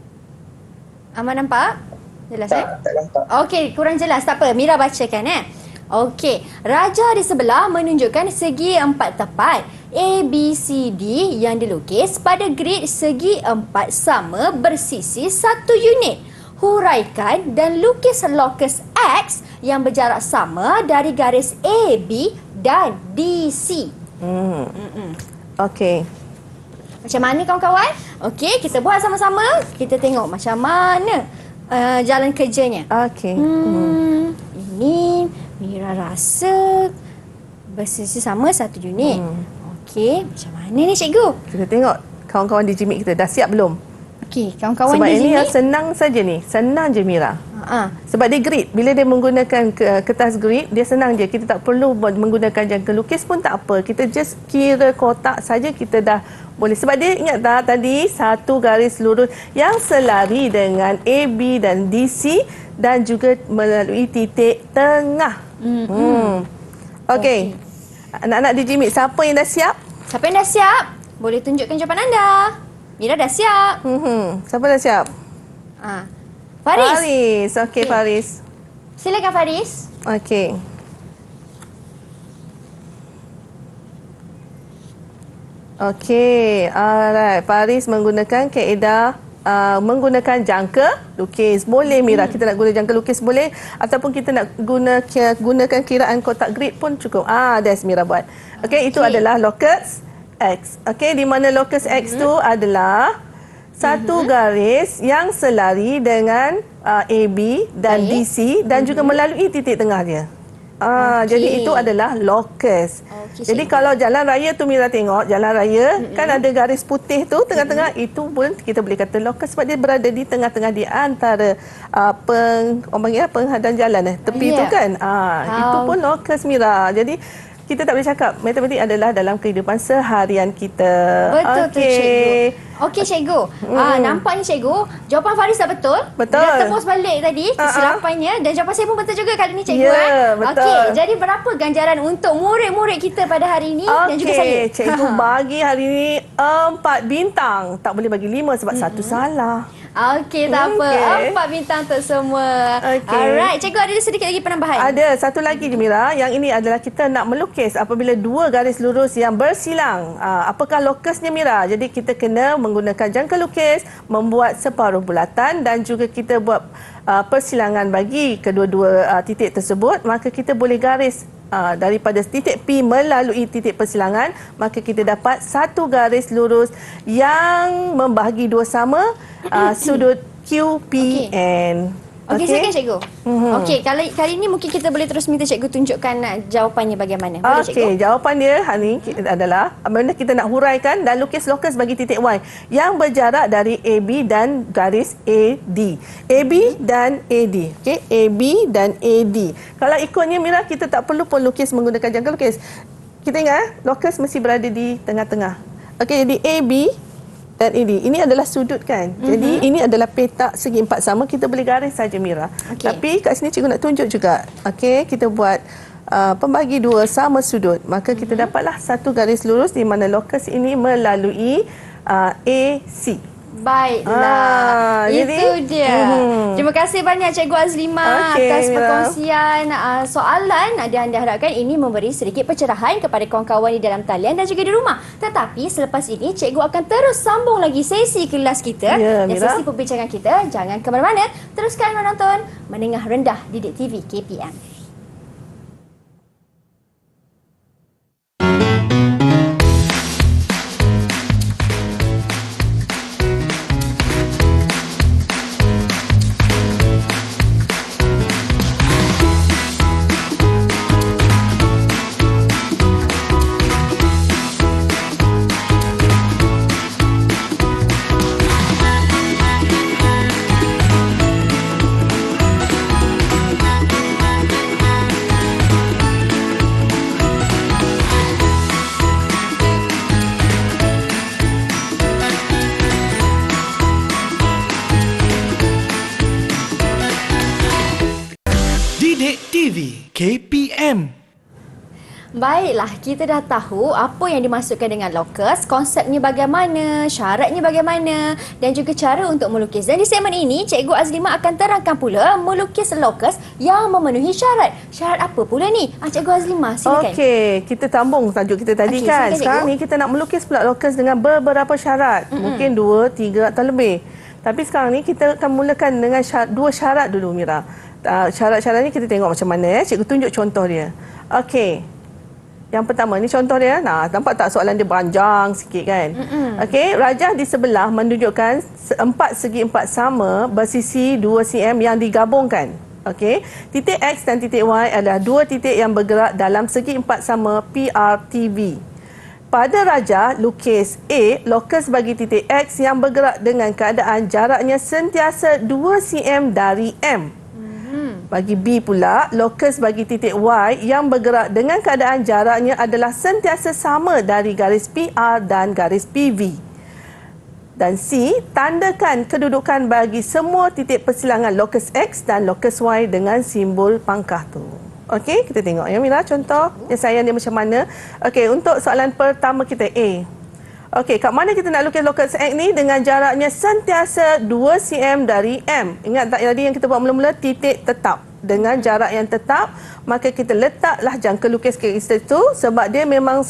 Amma nampak? Jelas Tak nampak. Okey, kurang jelas. Tak apa, Mira bacakan Okey, raja di sebelah menunjukkan segi 4 tepat A, B, C, D yang dilukis pada grid segi 4 sama bersisi 1 unit. Huraikan dan lukis lokus X yang berjarak sama dari garis A, B dan DC. Okey. Macam mana kawan-kawan? Okey, kita buat sama-sama. Kita tengok macam mana jalan kerjanya. Okey. Ini Mira rasa Bersisi sama 1 unit. Okey, macam mana ni cikgu? Kita tengok kawan-kawan di Jimik kita dah siap belum? Okey, kawan-kawan Sebab di ini sini. yang senang saja ni. Senang je Mira. Sebab dia grid. Bila dia menggunakan kertas grid, dia senang je. Kita tak perlu menggunakan jangka lukis pun tak apa. Kita just kira kotak saja kita dah boleh. Sebab dia ingat tak tadi satu garis lurus yang selari dengan AB dan DC dan juga melalui titik tengah. Okey. Anak-anak di Jimik, siapa yang dah siap? Siapa yang dah siap? Boleh tunjukkan jawapan anda. Mira dah siap. Siapa dah siap? Faris. Faris. Okey, Faris. Silakan Faris. Okey. Okey, alright. Faris menggunakan kaedah menggunakan jangka lukis. Boleh Mira, kita nak guna jangka lukis boleh ataupun kita nak gunakan kiraan kotak grid pun cukup. That's Mira buat. Okey, itu adalah locus X. Okey, di mana locus X tu adalah satu garis yang selari dengan AB dan DC dan juga melalui titik tengah dia. Jadi itu adalah locus. Jadi kalau jalan raya tu Mira tengok, jalan raya kan ada garis putih tu tengah-tengah, itu pun kita boleh kata locus sebab dia berada di tengah-tengah di antara penghadang jalan tepi tu kan. Itu pun locus Mira. Jadi kita tak boleh cakap matematik adalah dalam kehidupan seharian kita. Betul tu cikgu. Okey cikgu. Nampaknya cikgu, jawapan Faris tak betul. Betul. Dia tepus balik tadi kesilapannya dan jawapan saya pun betul juga kali ni cikgu. Betul. Okey, jadi berapa ganjaran untuk murid-murid kita pada hari ini dan juga saya? Cikgu bagi hari ini 4 bintang. Tak boleh bagi 5 sebab satu salah. Okey, tak apa. 4 bintang untuk semua. Alright, cikgu ada sedikit lagi penambahan. Ada satu lagi je Mira. Yang ini adalah kita nak melukis apabila dua garis lurus yang bersilang. Apakah lokusnya Mira? Jadi kita kena menggunakan jangka lukis, membuat separuh bulatan dan juga kita buat persilangan bagi kedua-dua titik tersebut. Maka kita boleh garis daripada titik P melalui titik persilangan, maka kita dapat satu garis lurus yang membahagi dua sama sudut QPN. Okey, silakan cikgu. Okey, kali ini mungkin kita boleh terus minta cikgu tunjukkan jawapannya bagaimana. Boleh cikgu? Jawapan dia hari ini adalah apabila kita nak huraikan dan lukis lokus bagi titik Y yang berjarak dari AB dan garis AD. AB dan AD. Okey, AB dan AD. Kalau ikutnya Mira, kita tak perlu pun lukis menggunakan jangka lukis. Kita ingat, lokus mesti berada di tengah-tengah. Okey, jadi AB dan AD. Ini adalah sudut kan. Jadi ini adalah petak segi empat sama. Kita boleh garis saja Mira. Tapi kat sini cikgu nak tunjuk juga. Okey, kita buat pembagi dua sama sudut. Maka kita dapatlah satu garis lurus di mana lokus ini melalui AC. Baiklah. Itu dia. Terima kasih banyak Cikgu Azlimah atas perkongsian soalan. Dan anda harapkan ini memberi sedikit pencerahan kepada kawan-kawan di dalam talian dan juga di rumah. Tetapi selepas ini Cikgu akan terus sambung lagi sesi kelas kita dan sesi perbincangan kita. Jangan ke mana-mana. Teruskan menonton Menengah Rendah Didik TV KPM. Didik TV KPM. Baiklah, kita dah tahu apa yang dimaksudkan dengan lokus, konsepnya bagaimana, syaratnya bagaimana dan juga cara untuk melukis. Dan di segmen ini, Cikgu Azlimah akan terangkan pula melukis lokus yang memenuhi syarat. Syarat apa pula ni? Cikgu Azlimah, silakan. Okey, kita sambung tajuk kita tadi kan. Sekarang ni kita nak melukis pula lokus dengan beberapa syarat. Mungkin 2, 3 atau lebih. Tapi sekarang ni kita akan mulakan dengan dua syarat dulu Mira. Syarat-syarat ni kita tengok macam mana. Cikgu tunjuk contoh dia. Okey. Yang pertama ni contoh dia. Nampak tak soalan dia beranjang sikit kan? Okey, rajah di sebelah menunjukkan 4 segi 4 sama bersisi 2 cm yang digabungkan. Okey. Titik X dan titik Y adalah dua titik yang bergerak dalam segi empat sama PRTV. Pada rajah, lukis A, lokus bagi titik X yang bergerak dengan keadaan jaraknya sentiasa 2 cm dari M. Bagi B pula, lokus bagi titik Y yang bergerak dengan keadaan jaraknya adalah sentiasa sama dari garis PR dan garis PV. Dan C, tandakan kedudukan bagi semua titik persilangan lokus X dan lokus Y dengan simbol pangkah tu. Okey, kita tengok ya Mira contoh penyelesaian dia macam mana. Okey, untuk soalan pertama kita A. Okey, kat mana kita nak lukis lokus X ni dengan jaraknya sentiasa 2 cm dari M. Ingat tak tadi yang kita buat mula-mula titik tetap. Dengan jarak yang tetap, maka kita letaklah jangka lukis ke itu sebab dia memang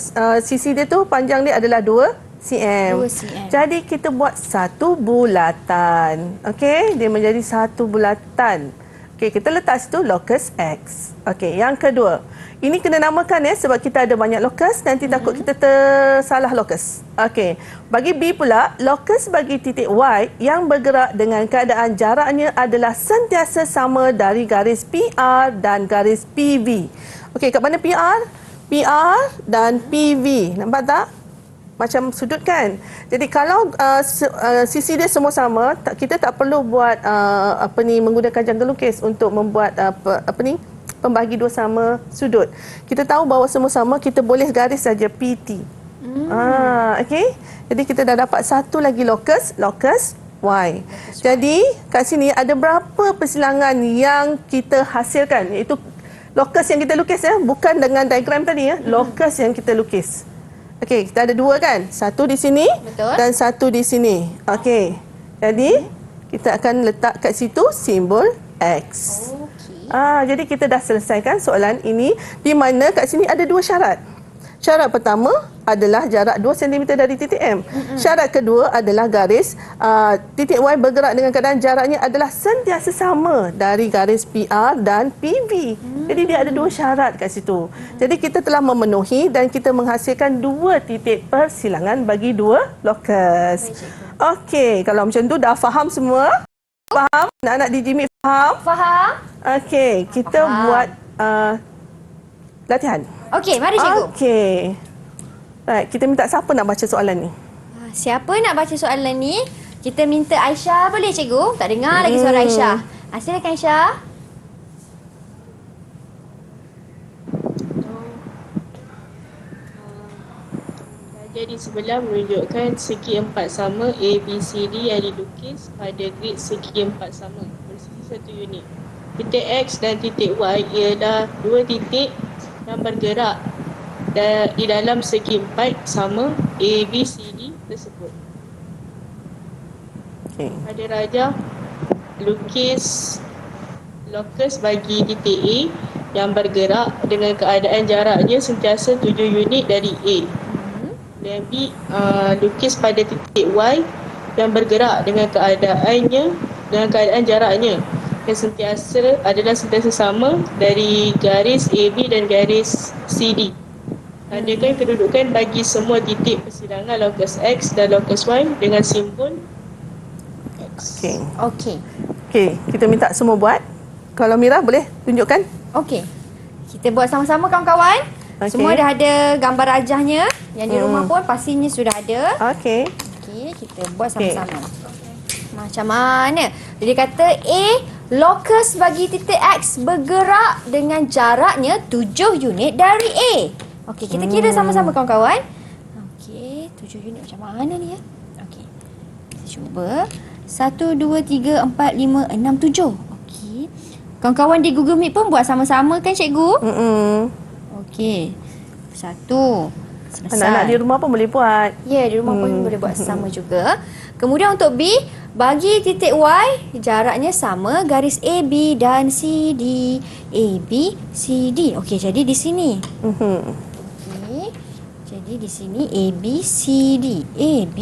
sisi dia tu panjang dia adalah 2 cm. 2 cm. Jadi kita buat satu bulatan. Okey, dia menjadi satu bulatan. Okey, kita letak situ lokus X. Okey, yang kedua. Ini kena namakan sebab kita ada banyak lokus, nanti takut kita tersalah lokus. Okey, bagi B pula, lokus bagi titik Y yang bergerak dengan keadaan jaraknya adalah sentiasa sama dari garis PR dan garis PV. Okey, kat mana PR? PR dan PV. Nampak tak? Macam sudut kan. Jadi kalau sisi dia semua sama, kita tak perlu buat menggunakan jangka lukis untuk membuat pembagi dua sama sudut. Kita tahu bahawa semua sama, kita boleh garis saja PT. Okey. Jadi kita dah dapat satu lagi lokus Y. Jadi kat sini ada berapa persilangan yang kita hasilkan, iaitu lokus yang kita lukis bukan dengan diagram tadi lokus yang kita lukis. Okey, kita ada dua kan? Satu di sini. Betul. Dan satu di sini. Okey. Jadi kita akan letak kat situ simbol X. Okey. Jadi kita dah selesaikan soalan ini di mana kat sini ada dua syarat. Syarat pertama adalah jarak 2 cm dari titik M. Syarat kedua adalah garis titik Y bergerak dengan keadaan jaraknya adalah sentiasa sama dari garis PR dan PV. Jadi dia ada dua syarat kat situ. Jadi kita telah memenuhi dan kita menghasilkan dua titik persilangan bagi dua lokus. Okey, kalau macam tu dah faham semua? Faham? Anak-anak di Jimmy faham? Faham? Okey, kita buat latihan. Okey, mari cikgu. Okey. Baik, kita minta siapa nak baca soalan ni? Siapa nak baca soalan ni? Kita minta Aisyah boleh cikgu? Tak dengar lagi suara Aisyah. Silakan Aisyah. Jadi sebelah menunjukkan segi empat sama A, B, C, D yang dilukis pada grid segi empat sama bersisi satu unit. Titik X dan titik Y ialah dua titik yang bergerak di dalam segi empat sama A, B, C, D tersebut. Okey. Pada rajah, lukis lokus bagi titik A yang bergerak dengan keadaan jaraknya sentiasa 7 unit dari A. Dan B, lukis pada titik Y yang bergerak dengan keadaan jaraknya yang sentiasa sama dari garis AB dan garis CD. Tandakan kedudukan bagi semua titik persilangan lokus X dan lokus Y dengan simbol X. Okey. Okey. Okey, kita minta semua buat. Kalau Mira boleh tunjukkan? Okey. Kita buat sama-sama kawan-kawan. Okey. Semua dah ada gambar rajahnya. Yang di rumah pun pastinya sudah ada. Okey. Okey, kita buat sama-sama. Macam mana? Jadi kata A, lokus bagi titik X bergerak dengan jaraknya 7 unit dari A. Okey, kita kira sama-sama kawan-kawan. Okey, 7 unit macam mana ni ya? Okey. Kita cuba. 1, 2, 3, 4, 5, 6, 7. Okey. Kawan-kawan di Google Meet pun buat sama-sama kan cikgu? Okey. 1. Selesai. Anak-anak di rumah pun boleh buat. Ya, di rumah pun boleh buat sama juga. Kemudian untuk B, bagi titik Y, jaraknya sama garis AB dan CD. AB, CD. Okey, jadi di sini. Okey. Jadi di sini AB, CD. AB,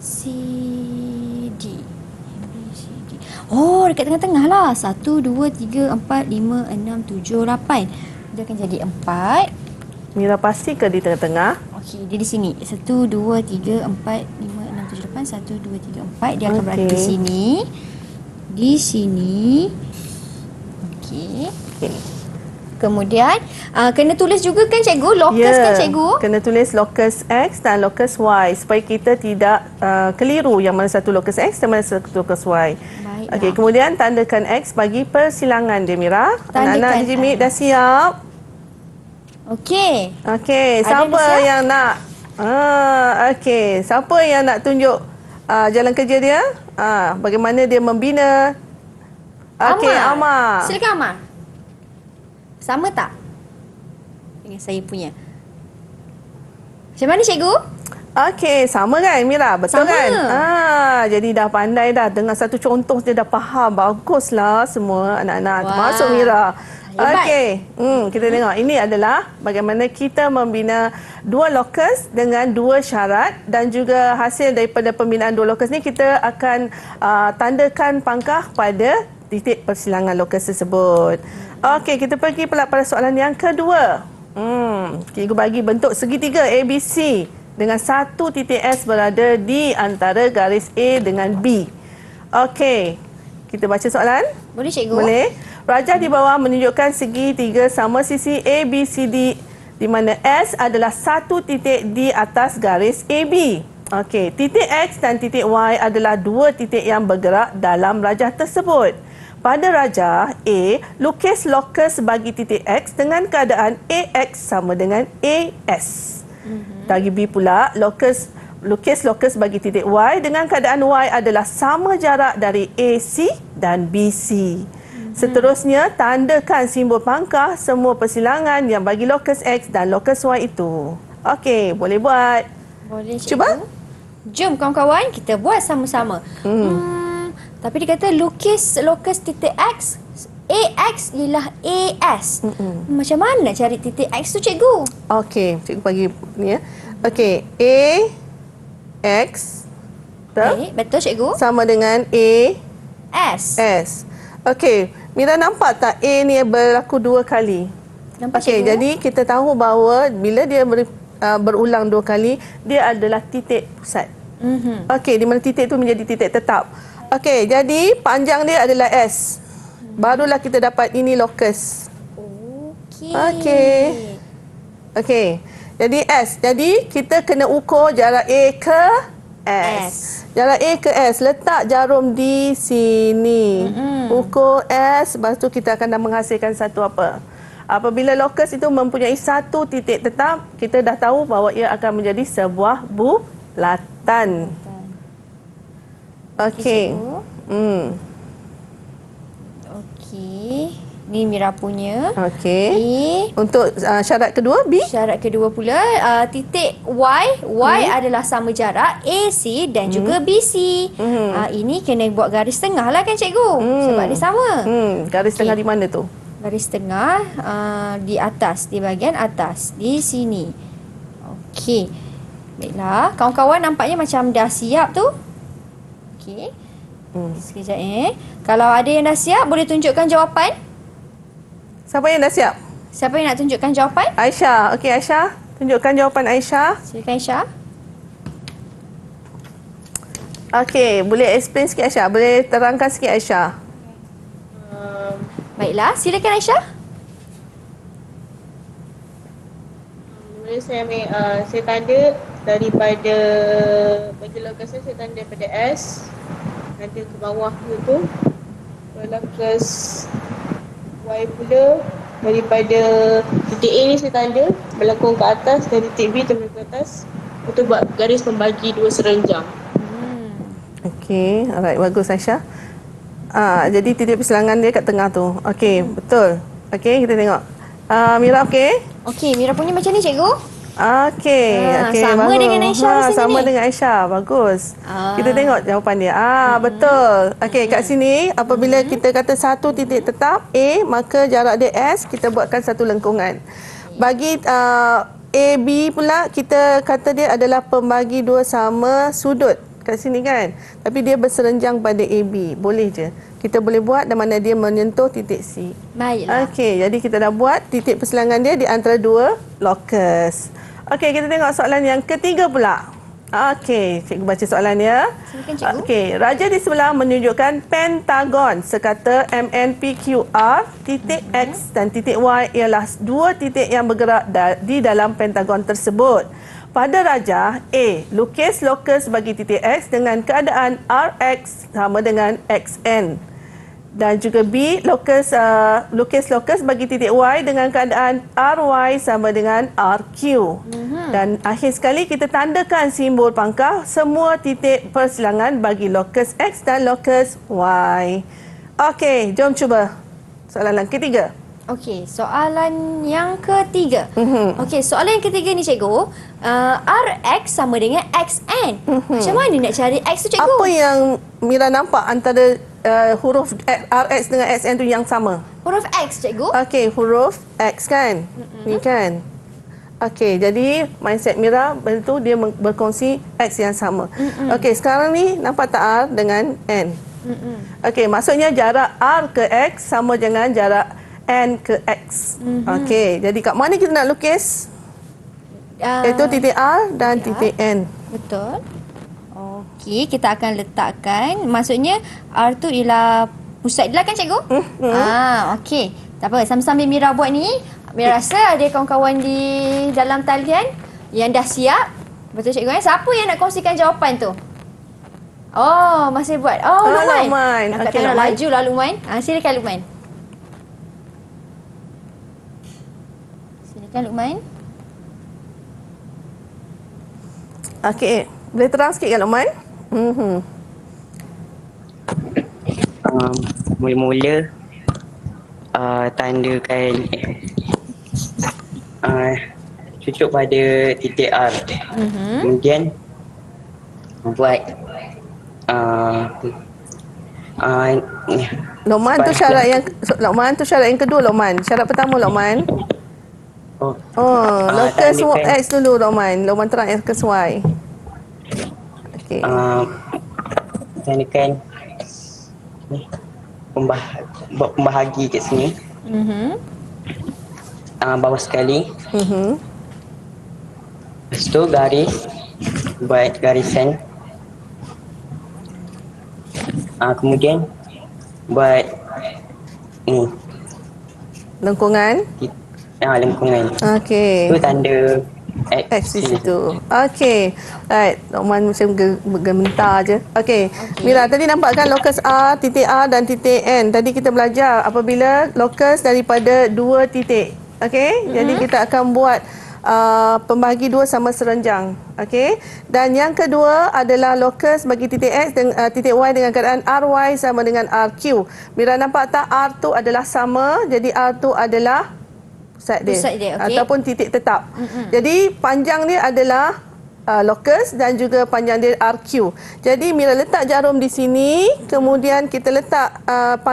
CD. AB, CD. Oh, dekat tengah-tengah lah. 1, 2, 3, 4, 5, 6, 7, 8. Dia akan jadi 4. Mira pasti ke di tengah-tengah? Okey, dia di sini. 1, 2, 3, 4, 5, 6, 7, 8. 1, 2, 3, 4. Dia akan berada di sini. Di sini. Okey. Okey. Kemudian kena tulis juga kan cikgu? Locus kan cikgu? Kena tulis locus X dan locus Y supaya kita tidak keliru yang mana satu locus X dan mana satu locus Y. Baiklah. Okey, kemudian tandakan X bagi persilangan dia, Mira. Tandakan Anak-anak Jimmy dah siap? Okey. Okey, Ada siapa dah siap? yang nak? Okey, siapa yang nak tunjuk jalan kerja dia? Bagaimana dia membina? Okey, Amar. Silakan Amar. Sama tak dengan saya punya? Macam mana cikgu? Okey, sama kan Mira? Betul Sama. kan? Jadi dah pandai dah. Dengan satu contoh dia dah faham. Baguslah semua anak-anak. Wah. Termasuk Mira. Hebat. Okey, kita tengok. Ini adalah bagaimana kita membina dua locus dengan dua syarat dan juga hasil daripada pembinaan dua locus ni kita akan tandakan pangkah pada titik persilangan locus tersebut. Okey, kita pergi pula pada soalan yang kedua. Cikgu bagi bentuk segitiga ABC dengan satu titik S berada di antara garis A dengan B. Okey, kita baca soalan. Boleh cikgu? Boleh. Rajah di bawah menunjukkan segitiga sama sisi ABCD di mana S adalah satu titik di atas garis AB. Okey, titik X dan titik Y adalah dua titik yang bergerak dalam rajah tersebut. Pada rajah A, lukis locus bagi titik X dengan keadaan AX sama dengan AS. Bagi B pula, lukis locus bagi titik Y dengan keadaan Y adalah sama jarak dari AC dan BC. Seterusnya, tandakan simbol pangkah semua persilangan yang bagi locus X dan locus Y itu. Okey, boleh buat. Boleh cikgu. Cuba. Jom kawan-kawan kita buat sama-sama. Tapi dia kata lukis locus titik X, AX ialah AS. Macam mana nak cari titik X tu cikgu? Okey, cikgu bagi ni ya. Okey, AX Betul cikgu? sama dengan S. AS. Okey, Mira nampak tak A ni berlaku dua kali? Nampak Okey, cikgu? jadi kita tahu bahawa bila dia berulang dua kali, dia adalah titik pusat. Okey, di mana titik itu menjadi titik tetap. Okey, jadi panjang dia adalah S. Barulah kita dapat ini locus. Okey. Okey, jadi S. Jadi kita kena ukur jarak A ke S. Jarak A ke S, letak jarum di sini. Ukur S, lepas tu kita akan dah menghasilkan satu apa? Apabila locus itu mempunyai satu titik tetap, kita dah tahu bahawa ia akan menjadi sebuah bulatan. Okey. Okey. Ni Mira punya. Okey. A. Untuk syarat kedua, B. Syarat kedua pula, titik Y adalah sama jarak AC dan juga BC. Ini kena buat garis tengah lah kan cikgu? Sebab dia sama. Garis tengah di mana tu? Garis tengah di atas, di bahagian atas, di sini. Okey. Baiklah, kawan-kawan nampaknya macam dah siap tu. Okey. Sekejap Kalau ada yang dah siap, boleh tunjukkan jawapan. Siapa yang dah siap? Siapa yang nak tunjukkan jawapan? Aisyah. Okey, Aisyah. Tunjukkan jawapan Aisyah. Silakan Aisyah. Okey, boleh explain sikit Aisyah? Boleh terangkan sikit Aisyah? Baiklah, silakan Aisyah. Mula saya ambil, saya tanda daripada bagi locus saya tanda daripada S nanti ke bawah tu. Locus Y pula daripada titik A ni saya tanda melengkung ke atas dan titik B terus ke atas untuk buat garis pembagi dua serenjang. Okey, alright, bagus Aisyah. Jadi titik persilangan dia kat tengah tu. Okey, betul. Okey, kita tengok. Mira okey? Okey, Mira punya macam ni cikgu? Okey, okey, sama bagus. dengan Aisyah rasanya sama ni. dengan Aisyah. Bagus. Kita tengok jawapan dia. Betul. Okey, kat sini apabila kita kata satu titik tetap A, maka jarak dia S, kita buatkan satu lengkungan. Bagi AB pula kita kata dia adalah pembagi dua sama sudut. Kat sini kan. Tapi dia berserenjang pada AB. Boleh je. Kita boleh buat dan mana dia menyentuh titik C. Baiklah. Okey, jadi kita dah buat titik persilangan dia di antara dua locus. Okey, kita tengok soalan yang ketiga pula. Okey, cikgu baca soalan ya. Silakan, cikgu. Okey, raja di sebelah menunjukkan pentagon sekata MNPQR, titik X dan titik Y ialah dua titik yang bergerak di dalam pentagon tersebut. Pada raja, A, lukis lokus bagi titik X dengan keadaan RX sama dengan XN. Dan juga B, lukis lokus bagi titik Y dengan keadaan RY sama dengan RQ. Dan akhir sekali kita tandakan simbol pangkah semua titik persilangan bagi lokus X dan lokus Y. Okey, jom cuba soalan yang ketiga. Okey, soalan yang ketiga. Okey, soalan yang ketiga ni cikgu, RX sama dengan XN. Macam mana nak cari X tu cikgu? Apa yang Mira nampak antara huruf RX dengan XN tu yang sama? Huruf X cikgu. Okey, huruf X kan? Ni kan? Okey, jadi mindset Mira tu dia berkongsi X yang sama. Okey, sekarang ni nampak tak R dengan N? Okey, maksudnya jarak R ke X sama dengan jarak N ke X. Okey, jadi kat mana kita nak lukis? Iaitu titik R dan titik N. Betul. Okey, kita akan letakkan, maksudnya R tu ialah pusat dia lah kan cikgu? Okey. Tak apa, sambil Mira buat ni, Mira rasa ada kawan-kawan di dalam talian yang dah siap. Betul cikgu? Siapa yang nak kongsikan jawapan tu? Oh, masih buat. Oh, Luqman. Luqman. Angkat Okey, tangan Luqman. laju lah Luqman. Silakan Luqman. Silakan Luqman. Okey, boleh terang sikit kan Luqman? Mula-mula tandakan cucuk pada titik R. Kemudian buat Luqman tu syarat yang kedua Luqman. Syarat pertama Luqman. Lokus tandakan X dulu Luqman. Luqman terang lokus Y. Okey. tandakan buat pembahagi kat sini. Bawah sekali. Lepas tu garis, buat garisan. Kemudian buat ni Lengkungan. lengkungan. Okey. Tu tanda X di situ. Okey. Right. Luqman macam gementar je. Okey. Mira, tadi nampak kan lokus R, titik R dan titik N. Tadi kita belajar apabila lokus daripada dua titik. Okey. Jadi kita akan buat pembahagi dua sama serenjang. Okey. Dan yang kedua adalah lokus bagi titik X dan titik Y dengan keadaan RY sama dengan RQ. Mira nampak tak R tu adalah sama. Jadi R tu adalah pusat dia, okey. ataupun titik tetap. Jadi panjang dia adalah lokus dan juga panjang dia RQ. Jadi Mira letak jarum di sini, kemudian kita letak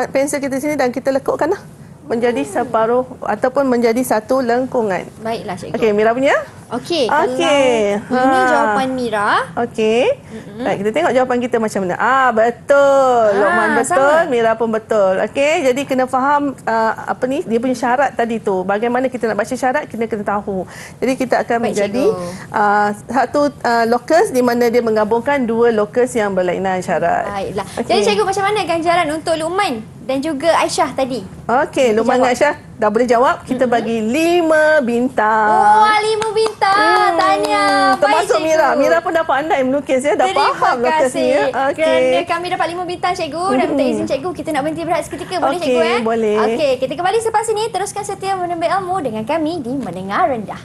pensel kita sini dan kita lekukkan lah menjadi separuh ataupun menjadi satu lengkungan. Baiklah cikgu. Okey, Mira punya? Okey, Okey. kalau ini jawapan Mira. Okey. Baik, kita tengok jawapan kita macam mana. Betul. Luqman betul, sama. Mira pun betul. Okey, jadi kena faham dia punya syarat tadi tu. Bagaimana kita nak baca syarat, kita kena tahu. Jadi kita akan Baik, menjadi cikgu. satu lokus di mana dia menggabungkan dua lokus yang berlainan syarat. Baiklah. Okey. Jadi cikgu, macam mana ganjaran untuk Luqman dan juga Aisyah tadi? Okey, Luqman dan Aisyah dah boleh jawab. Kita bagi 5 bintang. Oh, 5 bintang. Tahniah. Termasuk Baik, Mira. cikgu. Mira pun dah pandai melukis ya. Dah faham Terima lukis ni kasih. ya. Kerana kami dapat 5 bintang cikgu dan minta izin cikgu kita nak berhenti berehat seketika. Boleh Okey, cikgu boleh. Okey, kita kembali selepas ini. Teruskan setia menambah ilmu dengan kami di Mendengar Rendah.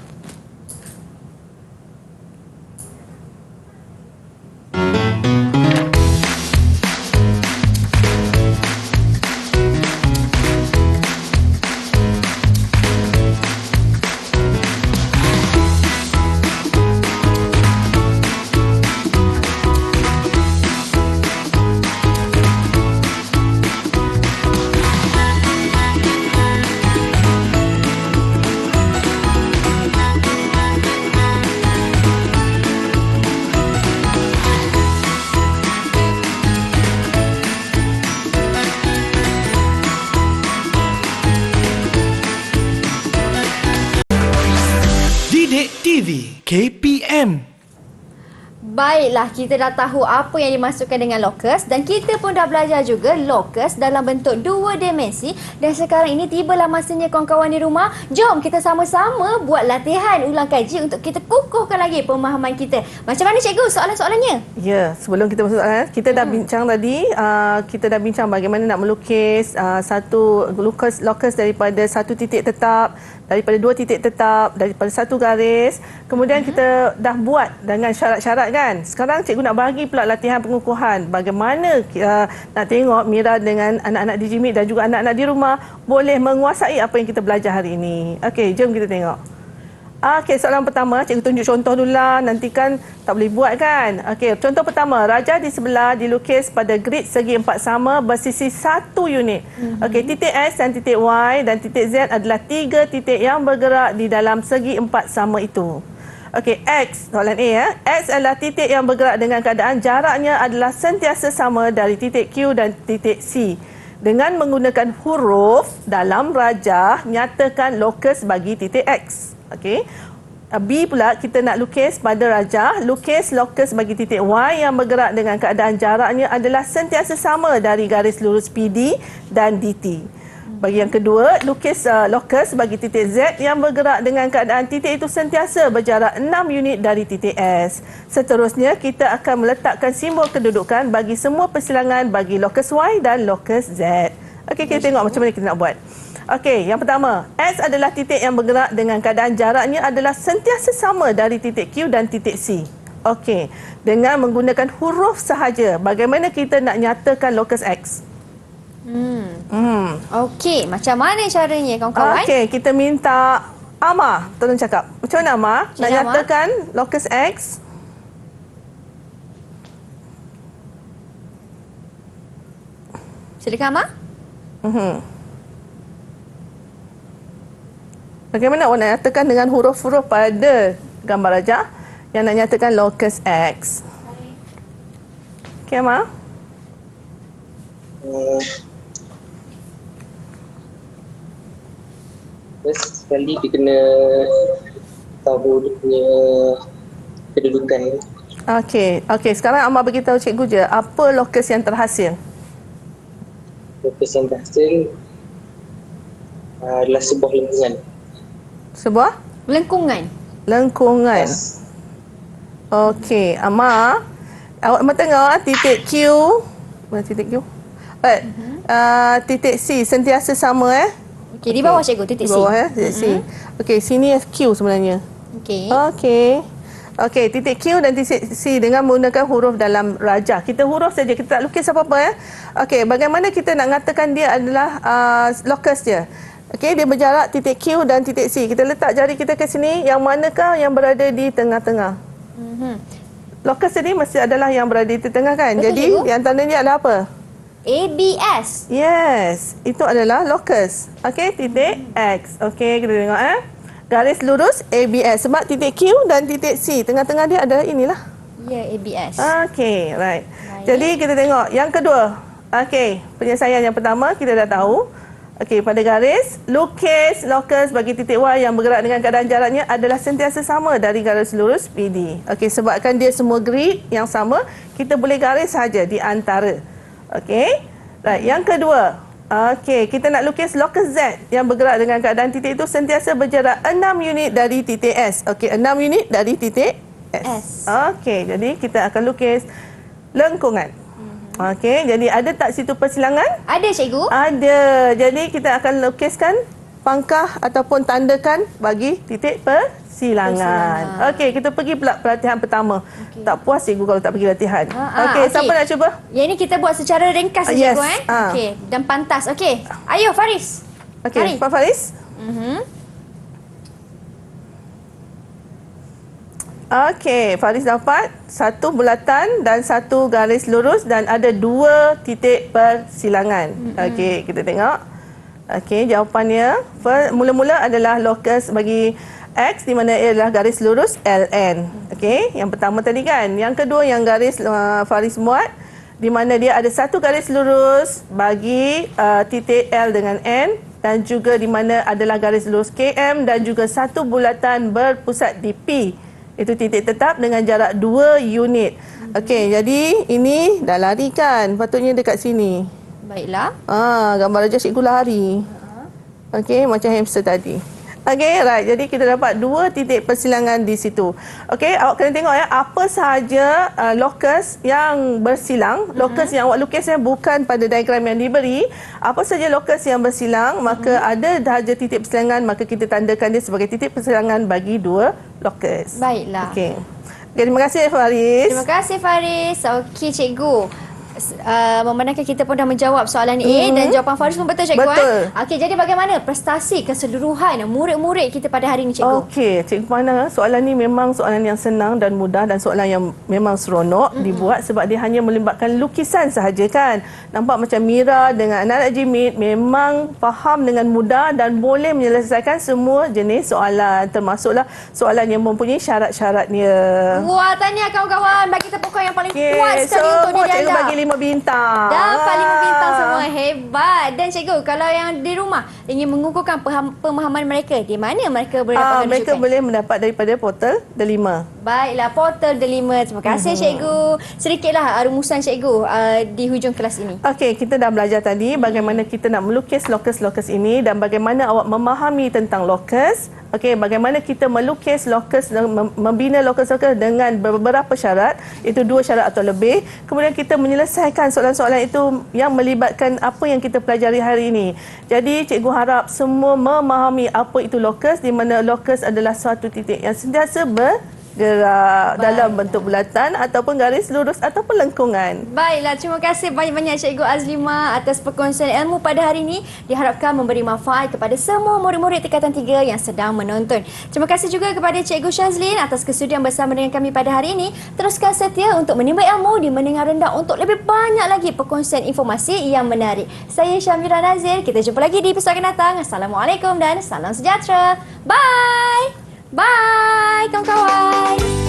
Didik TV KPM. Baiklah, kita dah tahu apa yang dimasukkan dengan locus dan kita pun dah belajar juga locus dalam bentuk dua dimensi dan sekarang ini tibalah masanya kawan-kawan di rumah. Jom kita sama-sama buat latihan ulang kaji untuk kita kukuhkan lagi pemahaman kita. Macam mana cikgu soalan-soalannya? Ya, sebelum kita masuk soalan, kita dah bincang tadi, kita dah bincang bagaimana nak melukis satu locus daripada satu titik tetap, daripada dua titik tetap, daripada satu garis. Kemudian kita dah buat dengan syarat-syarat kan. Sekarang cikgu nak bagi pula latihan pengukuhan. Bagaimana nak tengok Mira dengan anak-anak Digimit dan juga anak-anak di rumah boleh menguasai apa yang kita belajar hari ini. Okey, jom kita tengok. Okey, soalan pertama, cikgu tunjuk contoh dulu lah. Nanti kan tak boleh buat kan. Okey, contoh pertama, raja di sebelah dilukis pada grid segi 4 sama bersisi 1 unit. Okey, titik S dan titik Y dan titik Z adalah 3 titik yang bergerak di dalam segi 4 sama itu. Okey, X, soalan A ya. X adalah titik yang bergerak dengan keadaan jaraknya adalah sentiasa sama dari titik Q dan titik C. Dengan menggunakan huruf dalam rajah, nyatakan locus bagi titik X. Okey. B pula kita nak lukis pada rajah, lukis locus bagi titik Y yang bergerak dengan keadaan jaraknya adalah sentiasa sama dari garis lurus PD dan DT. Bagi yang kedua, lukis locus bagi titik Z yang bergerak dengan keadaan titik itu sentiasa berjarak 6 unit dari titik S. Seterusnya, kita akan meletakkan simbol kedudukan bagi semua persilangan bagi locus Y dan locus Z. Okey, kita tengok macam mana kita nak buat. Okey, yang pertama, S adalah titik yang bergerak dengan keadaan jaraknya adalah sentiasa sama dari titik Q dan titik C. Okey, dengan menggunakan huruf sahaja, bagaimana kita nak nyatakan locus X? Okey, macam mana caranya kawan-kawan? Okey, kita minta Amar tolong cakap. Macam mana Amar nak nyatakan locus X? Silakan Amar. Bagaimana awak nak nyatakan dengan huruf-huruf pada gambar rajah yang nak nyatakan locus X? Okey Amar. First sekali kita kena tahu dia punya kedudukan. Okey, sekarang Amar beritahu cikgu je apa locus yang terhasil. Locus yang berhasil adalah sebuah lengkungan. Sebuah lengkungan. Yes. Okey, Amar, awak tengok titik Q, mana titik Q? Titik C sentiasa sama Okey, di bawah cikgu titik Di C. bawah titik C. Okey, sini Q sebenarnya. Okey. Okey, titik Q dan titik C dengan menggunakan huruf dalam rajah. Kita huruf saja, kita tak lukis apa-apa Okey, bagaimana kita nak mengatakan dia adalah locus dia? Okey, dia berjarak titik Q dan titik C. Kita letak jari kita ke sini, yang manakah yang berada di tengah-tengah? Locus tadi mesti adalah yang berada di tengah kan? Betul, jadi cikgu. yang tandanya adalah apa? ABS. Yes, itu adalah locus. Okey, titik X. Okey, kita tengok garis lurus ABS sebab titik Q dan titik C tengah-tengah dia adalah inilah. Ya, ABS. Okey, right. Baik. Jadi kita tengok yang kedua. Okey, penyelesaian yang pertama kita dah tahu. Okey, pada garis lukis locus bagi titik Y yang bergerak dengan keadaan jaraknya adalah sentiasa sama dari garis lurus PD. Okey, sebabkan dia semua grid yang sama, kita boleh garis saja di antara. Okey. Right, yang kedua. Okey, kita nak lukis locus Z yang bergerak dengan keadaan titik itu sentiasa berjarak 6 unit dari titik S. Okey, 6 unit dari titik S. Okey, jadi kita akan lukis lengkungan. Okey, jadi ada tak situ persilangan? Ada cikgu? Ada. Jadi kita akan lukiskan pangkah ataupun tandakan bagi titik persilangan. Okey, kita pergi pula pelatihan pertama. Tak puas cikgu kalau tak pergi latihan. Okey, siapa nak cuba? Yang ini kita buat secara ringkas Yes. cikgu Okey, dan pantas. Okey. Ayo Faris. Okey, Pak Faris. Okey, Faris dapat satu bulatan dan satu garis lurus dan ada 2 titik persilangan. Okey, kita tengok. Okey, jawapannya mula-mula adalah locus bagi X di mana ia adalah garis lurus LN. Okey, yang pertama tadi kan. Yang kedua yang garis Faris buat di mana dia ada satu garis lurus bagi titik L dengan N dan juga di mana adalah garis lurus KM dan juga satu bulatan berpusat di P Itu titik tetap dengan jarak 2 unit. Okey, jadi ini dah lari kan? Patutnya dekat sini. Baiklah. Gambar raja cikgu lari. Okey, macam hamster tadi. Okey, right. Jadi kita dapat 2 titik persilangan di situ. Okey, awak kena tengok ya, apa sahaja locus yang bersilang, locus yang awak lukis bukan pada diagram yang diberi. Apa sahaja locus yang bersilang, maka ada sahaja titik persilangan, maka kita tandakan dia sebagai titik persilangan bagi 2 locus. Baiklah. Okey. Okay, terima kasih Faris. Terima kasih Faris. Okey cikgu. Memandangkan kita pun dah menjawab soalan A dan jawapan Faris pun betul cikgu. Betul. Okey, jadi bagaimana prestasi keseluruhan murid-murid kita pada hari ini cikgu? Okey, cikgu mana soalan ni memang soalan yang senang dan mudah dan soalan yang memang seronok dibuat sebab dia hanya melibatkan lukisan sahaja kan. Nampak macam Mira dengan anak-anak Jimit memang faham dengan mudah dan boleh menyelesaikan semua jenis soalan, termasuklah soalan yang mempunyai syarat-syaratnya. Wah, tahniah kawan-kawan. Bagi tepukan yang paling Okey, kuat sekali untuk semua diri cikgu anda. bagi 5 bintang. Dapat 5 bintang semua. Hebat. Dan cikgu, kalau yang di rumah ingin mengukuhkan pemahaman mereka, di mana mereka boleh dapatkan mereka rujukan? boleh mendapat daripada portal Delima. Baiklah, portal Delima. Terima kasih cikgu. Sedikitlah rumusan cikgu di hujung kelas ini. Okey, kita dah belajar tadi bagaimana kita nak melukis locus-locus ini dan bagaimana awak memahami tentang locus. Okey, bagaimana kita melukis locus dan membina locus-locus dengan beberapa syarat, itu 2 syarat atau lebih. Kemudian kita menyelesaikan soalan-soalan itu yang melibatkan apa yang kita pelajari hari ini. Jadi, cikgu harap semua memahami apa itu locus, di mana locus adalah suatu titik yang sentiasa bergerak dalam bentuk bulatan ataupun garis lurus ataupun lengkungan. Baiklah, terima kasih banyak-banyak Cikgu Azlima atas perkongsian ilmu pada hari ini. Diharapkan memberi manfaat kepada semua murid-murid tingkatan 3 yang sedang menonton. Terima kasih juga kepada Cikgu Syazlin atas kesudian bersama dengan kami pada hari ini. Teruskan setia untuk menimba ilmu di mendengar rendah untuk lebih banyak lagi perkongsian informasi yang menarik. Saya Syamira Nazir. Kita jumpa lagi di episod akan datang. Assalamualaikum dan salam sejahtera. Bye! Bye kawan-kawan.